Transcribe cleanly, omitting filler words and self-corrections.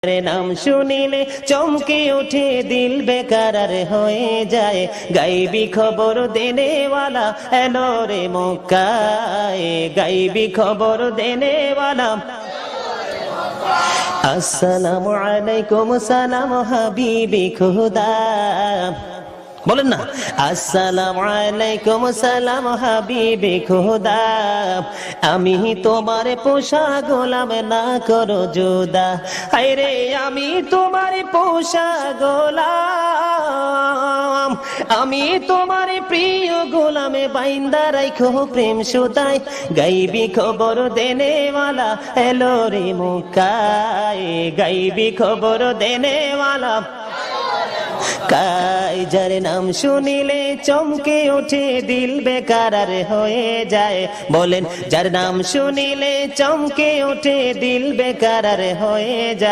নাম শুনিলে চমকে ওঠে দিল বেকারার হয়ে যায়। গাইবি খবর দেনেওয়ালা এলো রে মক্কায়, গাইবি খবর দেনেওয়ালা। আসসালামু আলাইকুম সালাম হাবিবি খুদা, বলেন না আসসালামু আলাইকুম সালাম হাবিবি খুদা। আমি তোমার পোষা গোলাম না করো জুদা, হায়রে আমি তোমার পোষা গোলাম, আমি তোমার প্রিয় গোলামে বাইন্দা রাখো প্রেম সুতায়। গাইবি খবর দেনেওয়ালা এলো রে মক্কায়, গাইবি খবর দেনেওয়ালা। যার নাম শুনিলে চমকে ওঠে দিল বেকারার হয়ে যায়। বলেন যার নাম শুনিলে চমকে ওঠে দিল বেকারার হয়ে যায়।